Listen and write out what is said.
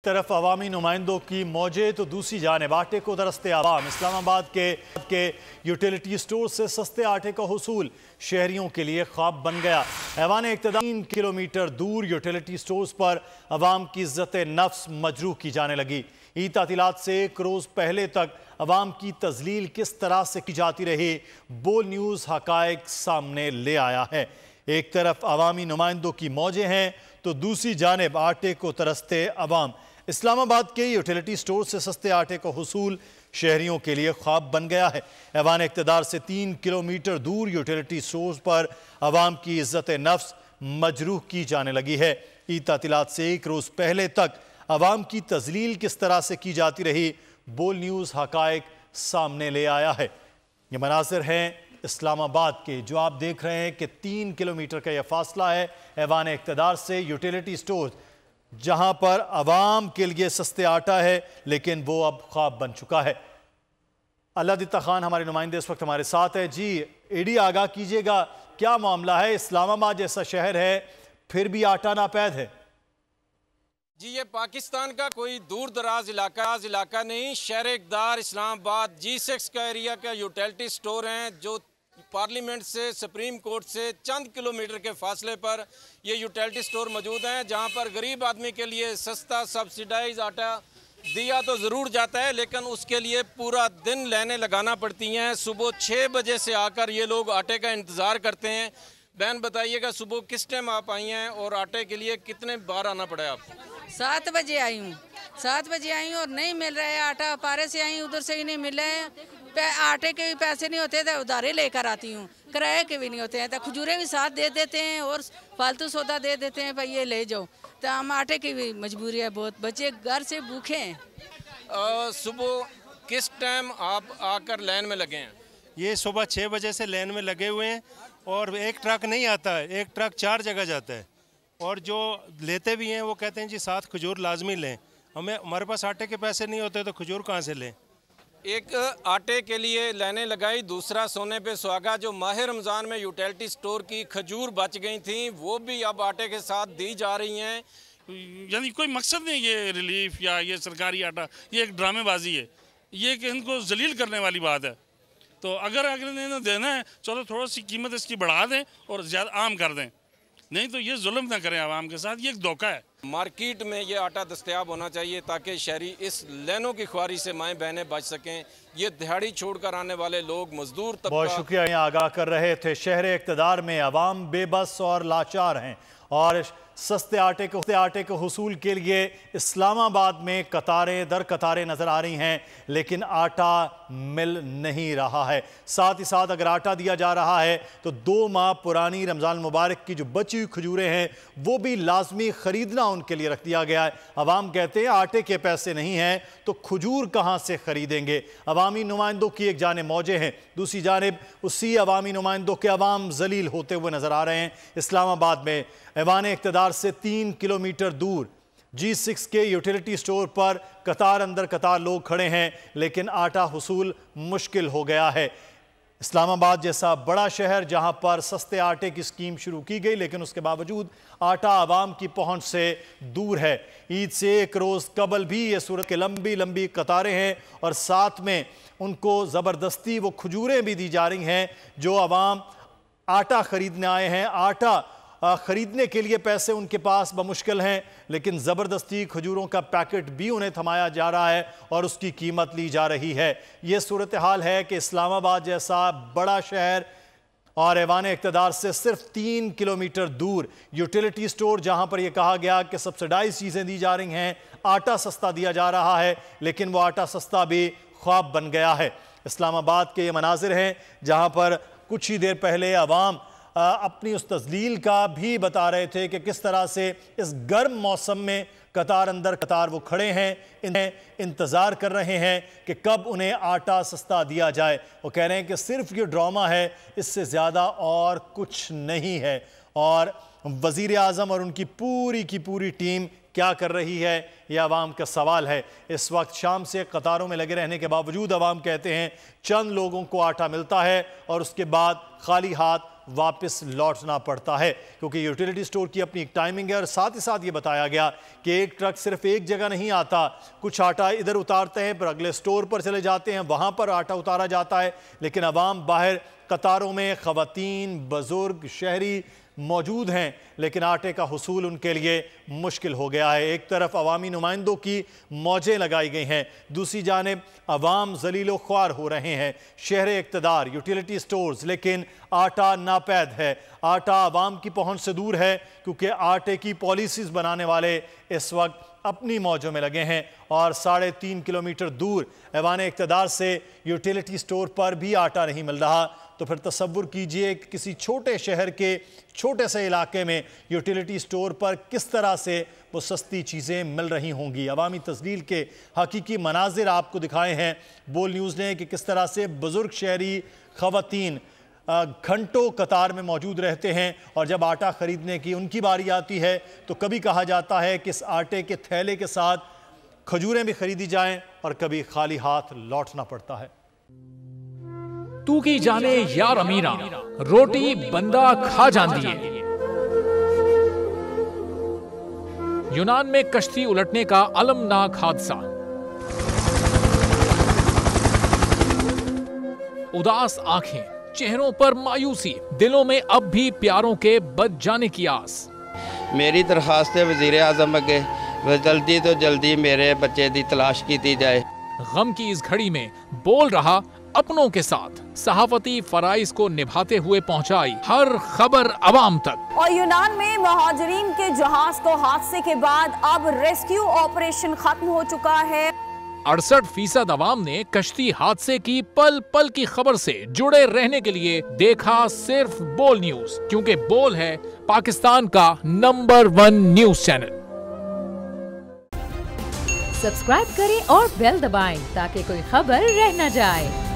तरफ अवामी नुमाइंदों की मौजे तो दूसरी जानिब आटे को दरस्ते आवाम। इस्लामाबाद के यूटिलिटी स्टोर से सस्ते आटे का हुसूल शहरियों के लिए ख्वाब बन गया। ऐवान इक़्तिदार 3 किलोमीटर दूर यूटिलिटी स्टोर्स पर अवाम की इज्जत नफ्स मजरूह की जाने लगी। ईद तातीलात से एक रोज़ पहले तक अवाम की तजलील किस तरह से की जाती रही, बोल न्यूज़ हकायक सामने ले आया है। एक तरफ अवामी नुमाइंदों की मौजें हैं तो दूसरी जानिब आटे को तरसते अवाम। इस्लामाबाद के यूटिलिटी स्टोर से सस्ते आटे का हुसूल शहरियों के लिए ख्वाब बन गया है। ऐवान इक़्तिदार से 3 किलोमीटर दूर यूटिलिटी स्टोर पर अवाम की इज्जत नफ्स मजरूह की जाने लगी है। ईद तातीलात से एक रोज़ पहले तक अवाम की तजलील किस तरह से की जाती रही, बोल न्यूज़ हकायक सामने ले आया है। ये मनाज़िर हैं इस्लामाबाद के, जो आप देख रहे हैं कि 3 किलोमीटर का यह फासला है ऐवान इक़्तिदार से यूटिलिटी स्टोर, जहां पर अवाम के लिए सस्ते आटा है लेकिन वो अब ख्वाब बन चुका है। अल्लादित्ता खान हमारे नुमाइंदे इस वक्त हमारे साथ है। जी एडी आगाह कीजिएगा, क्या मामला है? इस्लामाबाद जैसा शहर है फिर भी आटा नापैद है। जी ये पाकिस्तान का कोई दूर दराज इलाका नहीं, शहर इक़्तिदार इस्लामाबाद G6 का एरिया का यूटिलिटी स्टोर हैं, जो पार्लियामेंट से सुप्रीम कोर्ट से चंद किलोमीटर के फासले पर ये यूटिलिटी स्टोर मौजूद हैं, जहां पर गरीब आदमी के लिए सस्ता सब्सिडाइज आटा दिया तो ज़रूर जाता है, लेकिन उसके लिए पूरा दिन लाइनें लगाना पड़ती हैं। सुबह 6 बजे से आकर ये लोग आटे का इंतज़ार करते हैं। बहन बताइएगा, सुबह किस टाइम आप आई हैं और आटे के लिए कितने बार आना पड़ा है आपको? 7 बजे आई हूँ। 7 बजे आई हूँ और नहीं मिल रहा है आटा। पारे से आई, उधर से ही नहीं मिल रहे हैं। आटे के भी पैसे नहीं होते थे, उधारे लेकर आती हूँ। किराए के भी नहीं होते हैं तो खजूरें भी साथ दे देते हैं और फालतू सौदा दे देते हैं, भाई ये ले जाओ। तो हम आटे की भी मजबूरी है बहुत, बच्चे घर से भूखे हैं। सुबह किस टाइम आप आकर लाइन में लगे हैं? ये सुबह 6 बजे से लाइन में लगे हुए हैं और एक ट्रक नहीं आता है, एक ट्रक 4 जगह जाता है। और जो लेते भी हैं वो कहते हैं जी 7 खजूर लाजमी लें। हमारे पास आटे के पैसे नहीं होते तो खजूर कहाँ से लें? एक आटे के लिए लाइनें लगाई, दूसरा सोने पे सुहागा। जो माह रमज़ान में यूटिलिटी स्टोर की खजूर बच गई थी वो भी अब आटे के साथ दी जा रही हैं। यानी कोई मकसद नहीं ये रिलीफ या ये सरकारी आटा, ये एक ड्रामेबाजी है, ये कि इनको जलील करने वाली बात है। तो अगर इन्हें देना है चलो थोड़ा सी कीमत इसकी बढ़ा दें और ज़्यादा आम कर दें, नहीं तो ये जुल्म ना करें आवाम के साथ, ये एक धोखा है। मार्केट में ये आटा दस्तयाब होना चाहिए ताकि शहरी इस लाइनों की ख्वारी से माएँ बहनें बच सकें। ये दिहाड़ी छोड़कर आने वाले लोग, मजदूर तबका। बहुत शुक्रिया, यहाँ आगाह कर रहे थे। शहर इक़्तिदार में अवाम बेबस और लाचार हैं और सस्ते आटे के हुसूल के लिए इस्लामाबाद में कतारें दर कतारें नज़र आ रही हैं, लेकिन आटा मिल नहीं रहा है। साथ ही साथ अगर आटा दिया जा रहा है तो 2 माह पुरानी रमज़ान मुबारक की जो बची हुई खजूरें हैं वो भी लाजमी ख़रीदना उनके लिए रख दिया गया है। अवाम कहते हैं आटे के पैसे नहीं हैं तो खजूर कहाँ से ख़रीदेंगे। अवामी नुमाइंदों की एक जानिब मौजें हैं, दूसरी जानिब उसी अवामी नुमाइंदों के अवाम जलील होते हुए नज़र आ रहे हैं। इस्लामाबाद में ऐवान इक़्तिदार से 3 किलोमीटर दूर G6 के यूटिलिटी स्टोर पर कतार अंदर कतार लोग खड़े हैं, लेकिन आटा हुसूल मुश्किल हो गया है। इस्लामाबाद जैसा बड़ा शहर जहां पर सस्ते आटे की स्कीम शुरू की गई, लेकिन उसके बावजूद आटा आवाम की पहुंच से दूर है। ईद से एक रोज़ कबल भी ये सूरत के लंबी लंबी कतारें हैं और साथ में उनको ज़बरदस्ती वो खजूरें भी दी जा रही हैं जो आवाम आटा ख़रीदने आए हैं। आटा ख़रीदने के लिए पैसे उनके पास बमुश्किल हैं, लेकिन ज़बरदस्ती खजूरों का पैकेट भी उन्हें थमाया जा रहा है और उसकी कीमत ली जा रही है। ये सूरत हाल है कि इस्लामाबाद जैसा बड़ा शहर और ऐवान इक़्तिदार से सिर्फ 3 किलोमीटर दूर यूटिलिटी स्टोर, जहां पर यह कहा गया कि सब्सिडाइज चीज़ें दी जा रही हैं, आटा सस्ता दिया जा रहा है, लेकिन वो आटा सस्ता भी ख्वाब बन गया है। इस्लामाबाद के ये मनाजिर हैं जहाँ पर कुछ ही देर पहले अवाम अपनी उस तजलील का भी बता रहे थे कि किस तरह से इस गर्म मौसम में कतार अंदर कतार वो खड़े हैं, इन्हें इंतज़ार कर रहे हैं कि कब उन्हें आटा सस्ता दिया जाए। वो कह रहे हैं कि सिर्फ ये ड्रामा है, इससे ज़्यादा और कुछ नहीं है। और वज़ीर आज़म और उनकी पूरी की पूरी टीम क्या कर रही है, यह आवाम का सवाल है। इस वक्त शाम से कतारों में लगे रहने के बावजूद आवाम कहते हैं चंद लोगों को आटा मिलता है और उसके बाद खाली हाथ वापस लौटना पड़ता है, क्योंकि यूटिलिटी स्टोर की अपनी एक टाइमिंग है। और साथ ही साथ ये बताया गया कि एक ट्रक सिर्फ एक जगह नहीं आता, कुछ आटा इधर उतारते हैं, फिर अगले स्टोर पर चले जाते हैं, वहाँ पर आटा उतारा जाता है, लेकिन अवाम बाहर कतारों में ख़वातीन, बुजुर्ग, शहरी मौजूद हैं, लेकिन आटे का हुसूल उनके लिए मुश्किल हो गया है। एक तरफ अवामी नुमाइंदों की मौजें लगाई गई हैं, दूसरी जानिब अवाम जलीलो ख्वार हो रहे हैं। शहर इक़्तिदार, यूटिलिटी स्टोर्स, लेकिन आटा नापैद है, आटा अवाम की पहुंच से दूर है, क्योंकि आटे की पॉलिसीज़ बनाने वाले इस वक्त अपनी मौजों में लगे हैं और 3.5 किलोमीटर दूर ऐवान इक़्तिदार से यूटिलिटी स्टोर पर भी आटा नहीं मिल रहा। तो फिर तसव्वुर कीजिए कि किसी छोटे शहर के छोटे से इलाके में यूटिलिटी स्टोर पर किस तरह से वो सस्ती चीज़ें मिल रही होंगी। अवामी तस्लील के हकीकी मनाजिर आपको दिखाए हैं बोल न्यूज़ ने कि किस तरह से बुज़ुर्ग शहरी ख़वातीन घंटों कतार में मौजूद रहते हैं, और जब आटा ख़रीदने की उनकी बारी आती है तो कभी कहा जाता है कि इस आटे के थैले के साथ खजूरें भी खरीदी जाएं, और कभी खाली हाथ लौटना पड़ता है। तू की जाने यार अमीरा, रोटी बंदा खा जाती है। यूनान में कश्ती उलटने का अलमनाक हादसा। उदास आंखें, चेहरों पर मायूसी, दिलों में अब भी प्यारों के बच जाने की आस। मेरी दरखास्त है वज़ीर आज़म अगे, जल्दी तो जल्दी मेरे बच्चे की तलाश की जाए। गम की इस घड़ी में बोल रहा अपनों के साथ, सहाफती फराइज को निभाते हुए पहुंचाई हर खबर अवाम तक। और यूनान में मुहाजिरीन के जहाज को हादसे के बाद अब रेस्क्यू ऑपरेशन खत्म हो चुका है। 68% अवाम ने कश्ती हादसे की पल पल की खबर से जुड़े रहने के लिए देखा सिर्फ बोल न्यूज, क्योंकि बोल है पाकिस्तान का नंबर 1 न्यूज चैनल। सब्सक्राइब करें और बेल दबाएं ताकि कोई खबर रह न जाए।